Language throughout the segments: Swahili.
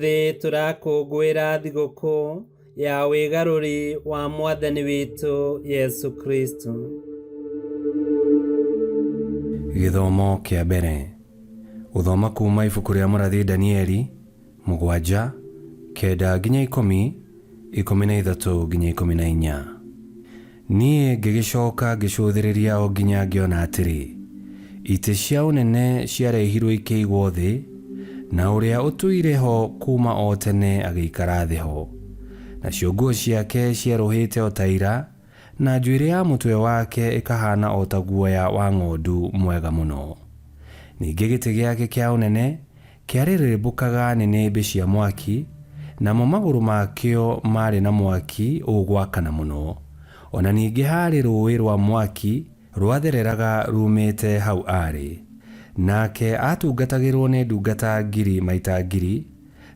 Ũmũthĩ tũrakũngũĩra thigũkũ ya wĩgarũri wa Mwathani witũ Yesu Kristo. Gĩthomo kĩa mbere. Gũthoma kuuma ibuku rĩa mũrathi Danieli 7:9-10, 13-14. Niĩ ngĩgĩcoka ngĩcũthĩrĩria o nginya ngĩona atĩrĩ, itĩ cia ũnene ciarehirwo ikĩigwo thĩ, na ũrĩa ũtũire ho kuma o tene agĩikara thĩ ho. Nacio nguo ciake ciarũhĩte o ta ira, na njuĩrĩ ya mũtwe wake ĩkahana o ta guoya wa ng'ondu mwega mũno. Ningĩ gĩtĩ gĩake kĩa ũnene kĩarĩrĩmbũkaga nĩnĩmbĩ cia mwaki, namo magũrũ makĩo marĩ na mwaki ũgwakana mũno. Ona ningĩ harĩ rũĩ rwa mwaki rwathereraga rumĩte hau arĩ. Nake atungatagĩrwo nĩ ndungata 1000 maita 1000,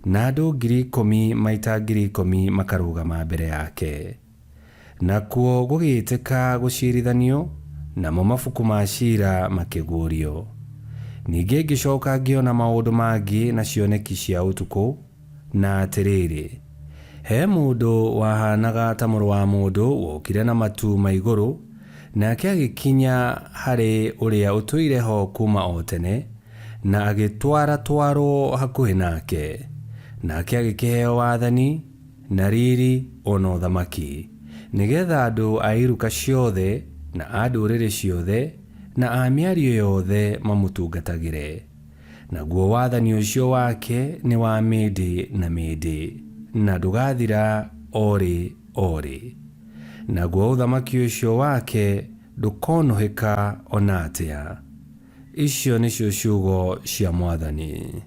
na andũ 10,000 maita 10,000 makarũgama mbere yake. Nakuo gũgĩtĩka gũciirithanio, namo mabuku ma ciira makĩguũrio. Ningĩ ngĩcoka ngĩona maũndũ mangĩ na cioneki cia ũtukũ, na atĩrĩrĩ, he mũndũ wahanaga ta mũrũ wa mũndũ wokire na matu ma igũrũ, nake agĩkinya harĩ ũrĩa ũtũire ho kuma o tene, na agĩtwarwo hakuhĩ nake. Nake agĩkĩheo wathani na riri ona ũthamaki, nĩgetha andũ a iruka ciothe na a ndũrĩrĩ ciothe na a mĩario yothe mamũtungatagĩre. Naguo wathani ũcio wake nĩ wa mĩndĩ na mĩndĩ, na ndũgathira orĩ orĩ. Naguo ũthamaki ũcio wake ndũkonohĩka ona atĩa. Icio nĩcio ciugo cia Mwathani.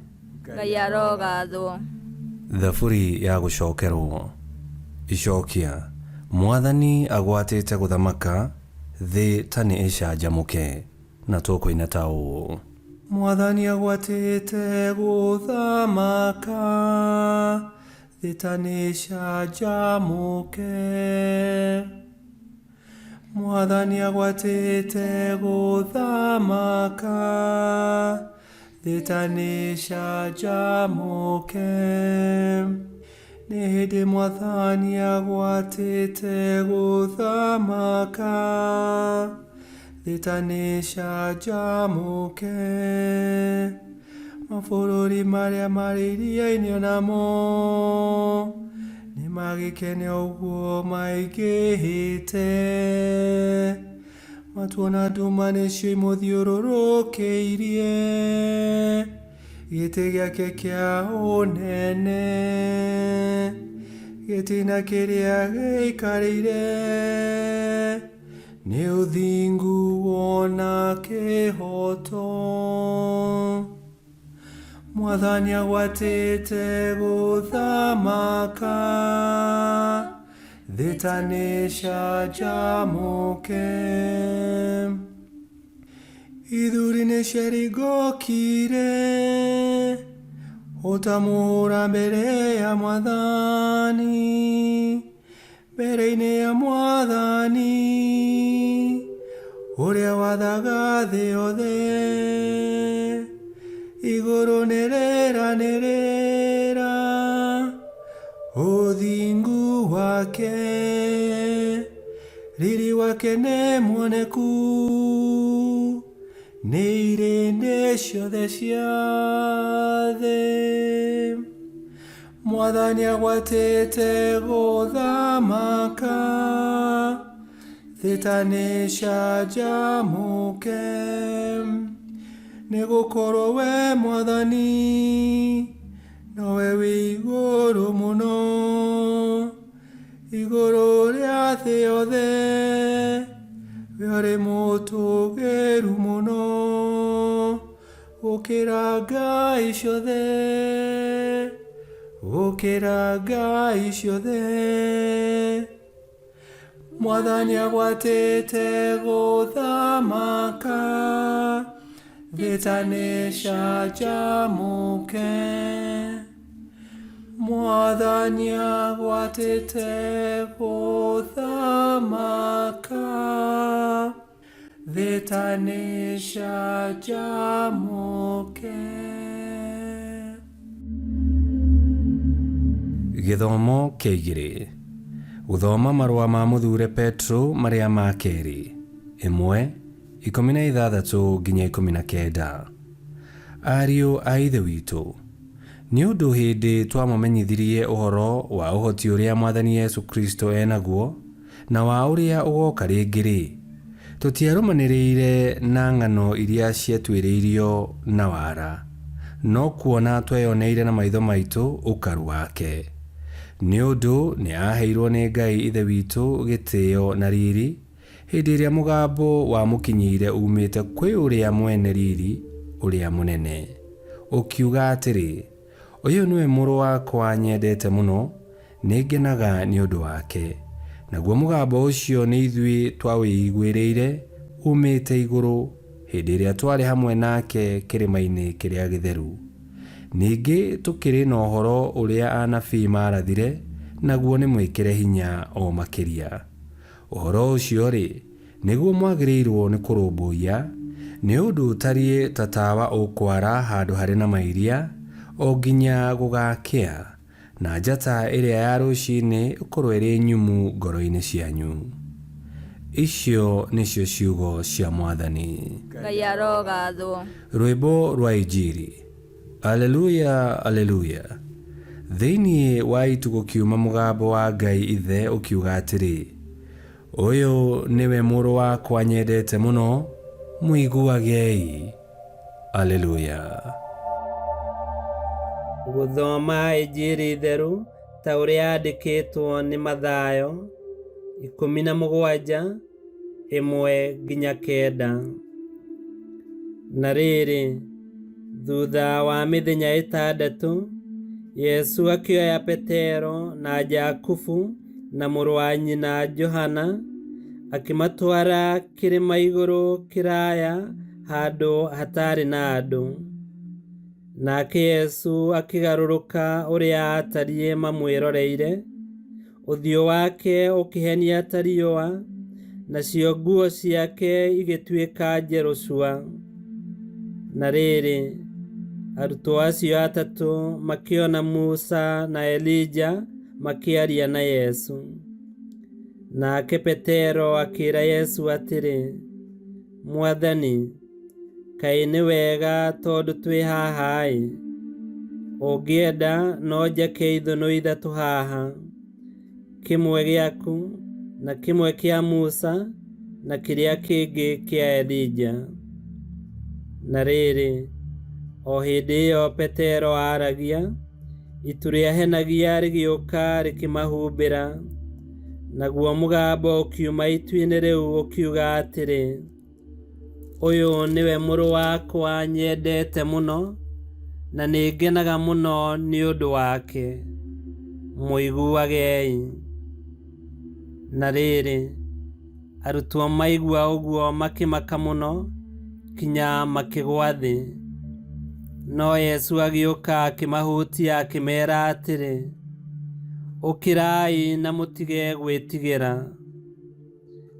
Ngai arogathwo. Thaburi ya gũcokerwo. Icokia. Mwathani agwatĩte gũthamaka, thĩ ta nĩ ĩcanjamũke. Na tũkũina ta ũũ. Mwathani agwatĩte gũthamaka, thĩ ta nĩ ĩcanjamũke. Mwathani agwatĩte gũthamaka, thĩ ta nĩ ĩcanjamũke. Nĩ hĩndĩ Mwathani agwatĩte gũthamaka, thĩ ta nĩ ĩcanjamũke. Mabũrũri marĩa marĩ iria-inĩ onamo nĩ magĩkene ũguo maingĩhĩte. Matuona nduma nĩcio imũthiũrũrũkĩirie, gĩtĩ gĩake kĩa ũnene, gĩtina kĩrĩa gĩikarĩire nĩ ũthingu wona kĩhoto. Mwathani agwatĩte gũthamaka, thĩ ta nĩ ĩcanjamũke. Ithuri nĩ ciaringũkire o ta mũhũra mbere ya Mwathani, mbere-inĩ ya Mwathani ũrĩa wathaga thĩ yothe. Igũrũ nĩrĩranĩrĩra ũthingu wake, riri wake nĩ muoneku nĩ irĩndĩ ciothe cia thĩ. Mwathani agwatĩte gũthamaka, thĩ ta nĩ ĩcanjamũke. Nĩ gũkorwo we Mwathani nowe wĩ igũrũ mũno, igũrũ rĩa thĩ yothe, we ũrĩ mũtũgĩru mũno gũkĩra ngai ciothe, gũkĩra ngai ciothe. Mwathani agwatĩte gũthamaka, thĩ ta nĩ ĩcanjamũke. Mwathani agwatĩte gũthamaka, thĩ ta nĩ ĩcanjamũke. Gĩthomo kĩa 2. Gũthoma marũa ma Mũthure Petro marĩa ma kerĩ. 1:16 nginya 19. Ariũ a Ithe witũ, nĩ ũndũ hĩndĩ twamũmenyithirie ũhoro wa ũhoti ũrĩa Mwathani Yesu Kristo enaguo na wa ũrĩa ũgoka rĩngĩ-rĩ, tũtiarũmanĩrĩire na ng'ano iria ciatuĩrĩirio na wara, no kuona tweyoneire na maitho maitũ ũkaru wake. Nĩ ũndũ nĩ aheirwo nĩ Ngai Ithe witũ gĩtĩo na riri hĩndĩ ĩrĩa mũgambo wa mũkinyĩire umĩte kwĩ ũrĩa mwene riri ũrĩa mũnene, ũkiuga atĩrĩ, ũyũ nĩwe mũrũ wakwa nyendete mũno, nĩngenaga nĩ ũndũ wake. Naguo mũgambo ũcio nĩ ithuĩ twawĩiguĩrĩire umĩte igũrũ hĩndĩ ĩrĩa twarĩ hamwe nake kĩrĩma-inĩ kĩrĩa gĩtheru. Ningĩ tũkĩrĩ na ũhoro ũrĩa anabii marathire, naguo nĩ mwĩkĩre hinya o makĩria. Ũhoro ũcio-rĩ, nĩguo mwagĩrĩirwo nĩ kũrũmbũiya, nĩ ũndũ ũtariĩ ta tawa ũkwara handũ harĩ na mairia, o nginya gũgakĩa, na njata ĩrĩa ya rũciinĩ ĩkorwo ĩrĩ nyumu ngoro-inĩ cianyu. Icio nĩcio ciugo cia Mwathani. Ngai arogathwo. Rwĩmbo rwa Injili. Aleluya, aleluya. Thĩinĩ wa itu gũkiuma mũgambo wa Ngai Ithe ũkiuga atĩrĩ, ũyũ nĩwe mũrũ wakwa nyendete mũno, mũiguagei. Aleluya. Gũthoma Injili theru ta ũrĩa yandĩkĩtwo nĩ Mathayo 17:1-9. Na rĩrĩ, thutha wa mĩthenya 6, Yesu akĩoya Petero na Jakubu na mũrũ wa nyina Johana, akĩmatwara kĩrĩma igũrũ kĩraya handũ hatarĩ na andũ. Nake Yesu akĩgarũrũka ũrĩa atariĩ mamwĩroreire, ũthiũ wake ũkĩhenia ta riũa, nacio nguo ciake igĩtuĩka njerũ cua. Na rĩrĩ, arutwo acio atatũ makĩona Musa na Elija makĩaria na Yesu. Nake Petero akĩĩra Yesu atĩrĩ, Mwathani, kaĩ nĩ wega tondũ twĩ haha-ĩ. Ũngĩenda no njake ithũnũ 3 haha, kĩmwe gĩaku na kĩmwe kĩa Musa na kĩrĩa kĩngĩ kĩa Elija. Na rĩrĩ, o hĩndĩ ĩyo Petero aragia, itu rĩahenagia rĩgĩũka rĩkĩmahumbĩra, naguo mũgambo ũkiuma itu-inĩ rĩu ũkiuga atĩrĩ, ũyũ nĩwe mũrũ wakwa nyendete mũno, na nĩngenaga mũno nĩ ũndũ wake. Mũiguagei. Na rĩrĩ, arutwo maigua ũguo makĩmaka mũno, kinya makĩgwa thĩ. No Yesu agĩũka akĩmahutia akĩmeera atĩrĩ, ũkĩrai na mũtige gwĩtigĩra.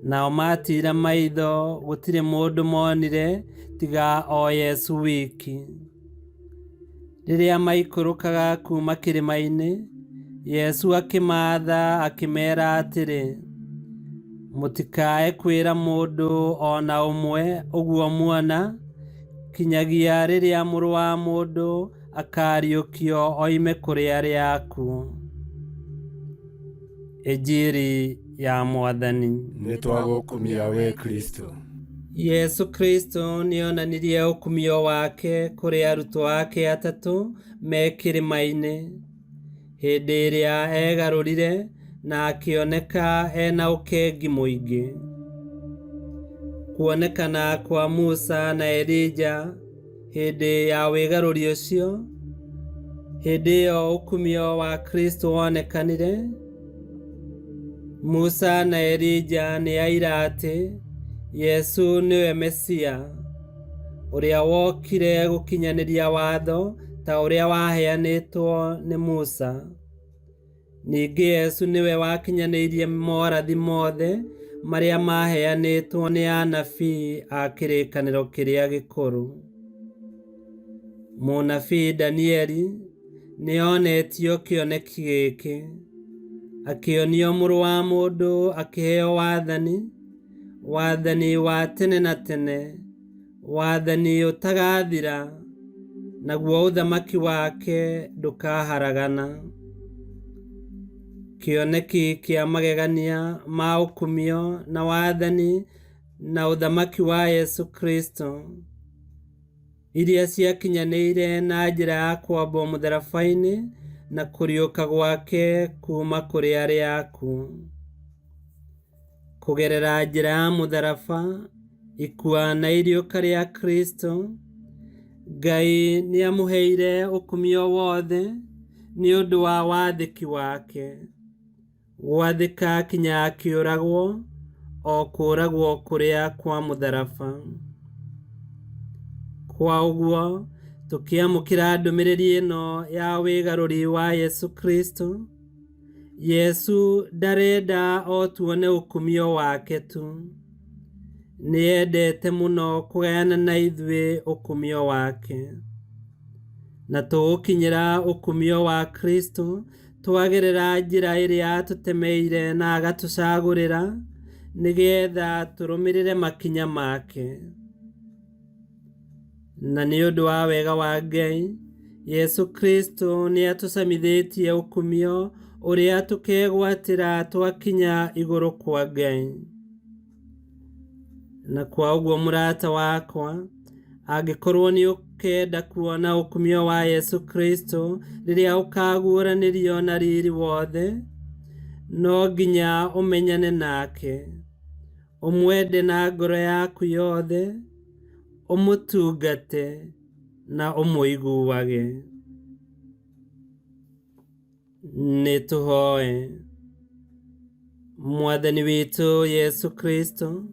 Nao matiira maitho, gũtirĩ mũndũ monire tiga o Yesu wiki. Rĩrĩa maikũrũkaga kuma kĩrĩma-inĩ, Yesu akĩmaatha akĩmeera atĩrĩ, mũtikae kwĩra mũndũ ona ũmwe ũguo muona, kinyagia rĩrĩa Mũrũ wa Mũndũ akariũkio oime kũrĩ arĩa akuũ. Injili ya Mwathani. Nĩtwagũkumia we Kristo. Yesu Kristo nĩonanirie ũkumio wake kũrĩ arutwo ake atatũ me kĩrĩma-inĩ, hĩndĩ ĩrĩa egarũrire na akĩoneka ena ũkengi mũingĩ. Kuonekana kwa Musa na Elija hĩndĩ ya wĩgarũri ũcio, hĩndĩ ĩyo ũkumio wa Kristo wonekanire. Musa na Elija nĩ aira atĩ Yesu nĩwe Mesia, ũrĩa wokire gũkinyanĩria watho ta ũrĩa waheanĩtwo nĩ Musa. Ningĩ Yesu nĩwe wakinyanĩirie morathi mothe marĩa maheanĩtwo nĩ anabii a kĩrĩkanĩro kĩrĩa gĩkũrũ. Mũnabii Danieli nĩonetio kĩoneki gĩkĩ, akĩonio mũrũ wa mũndũ akĩheo wathani wa tene na tene, wathani ũtagathira, naguo ũthamaki wake ndũkaharagana. Kĩoneki kĩa magegania ma ũkumio na wathani na ũthamaki wa Yesu Kristo, iria ciakinyanĩire na njĩra ya kwambwo mũtharaba-inĩ na kũriũka gwake kuma kũrĩ arĩa akuũ. Kũgerera njĩra ya mũtharaba, ikua na iriũka rĩa Kristo, Ngai nĩamũheire ũkumio wothe nĩ ũndũ wa wathĩki wake, gwathĩka kinya akĩũragwo, o kũũragwo kũrĩa kwa mũtharaba. Kwa ũguo, tũkĩamũkĩra ndũmĩrĩri ĩno ya wĩgarũri wa Yesu Kristo, Yesu ndarenda o tuone ũkumio wake tu, nĩendete mũno kũgayana na ithuĩ ũkumio wake. Na tũgũkinyĩra ũkumio wa Kristo twagerera njĩra ĩrĩa atũtemeire na agatũcagũrĩra, nĩgetha tũrũmĩrĩre makinya make. Na nĩ ũndũ wa wega wa Ngai, Yesu Kristo nĩatũcamithĩtie ũkumio ũrĩa tũkegwatĩra twakinya igũrũ kwa Ngai. Na kwa ũguo mũrata wakwa, angĩkorwo nĩ ũkenda kuona ũkumio wa Yesu Kristo rĩrĩa ũkaguũranĩrio na riri wothe, no nginya ũmenyane nake, ũmwende na ngoro yaku yothe, ũmũtungate na ũmũiguage. Nĩtũhoe. Mwathani witũ Yesu Kristo,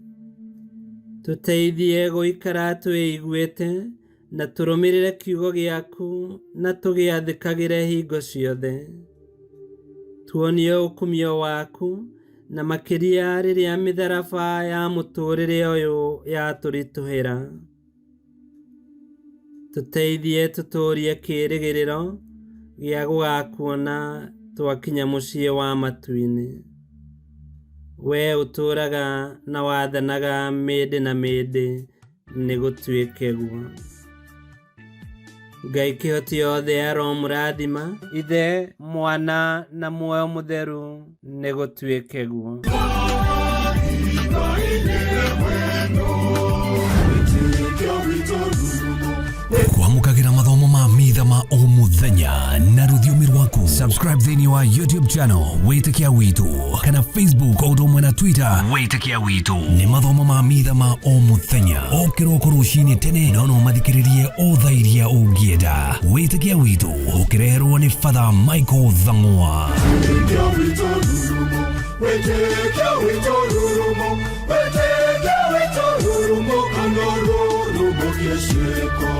tũteithie gũikara twĩiguĩte na tũrũmĩrĩre kiugo gĩaku na tũgĩathĩkagĩre hingo ciothe. Tuonie ũkumio waku, na makĩria rĩrĩa mĩtharaba ya mũtũrĩre ũyũ yatũritũhĩra. Tũteithie tũtũũrie kĩĩrĩgĩrĩro gĩa gũgakuona twakinya mũciĩ wa matu-inĩ. We ũtũũraga na wathanaga mĩndĩ na mĩndĩ, nĩ gũtuĩke guo. Ngai kĩhoti yothe aromũrathima, Ithe, Mwana na Muoyo Mũtheru, nĩ gũtuĩke guo. Kwamũkagĩra mathomo ma mitha ma o mũthenya na rũthiomi rwaku. Subscribe thĩinĩ wa YouTube channel Wĩtĩkia Witũ, kana Facebook o ũndũ ũmwe na Twitter Wĩtĩkia Witũ. Nĩ mathomo ma mitha ma o mũthenya, o kĩroko rũcinĩ tene, no mathikĩrĩrie o thaa iria ũngĩenda. Wĩtĩkia Witũ ũkĩreherwo nĩ Father Michael Thang'wa. Wĩtĩkia Witũ rurumo, Wĩtĩkia Witũ rurumo, Wĩtĩkia Witũ rurumo, kana rurumo kĩciko.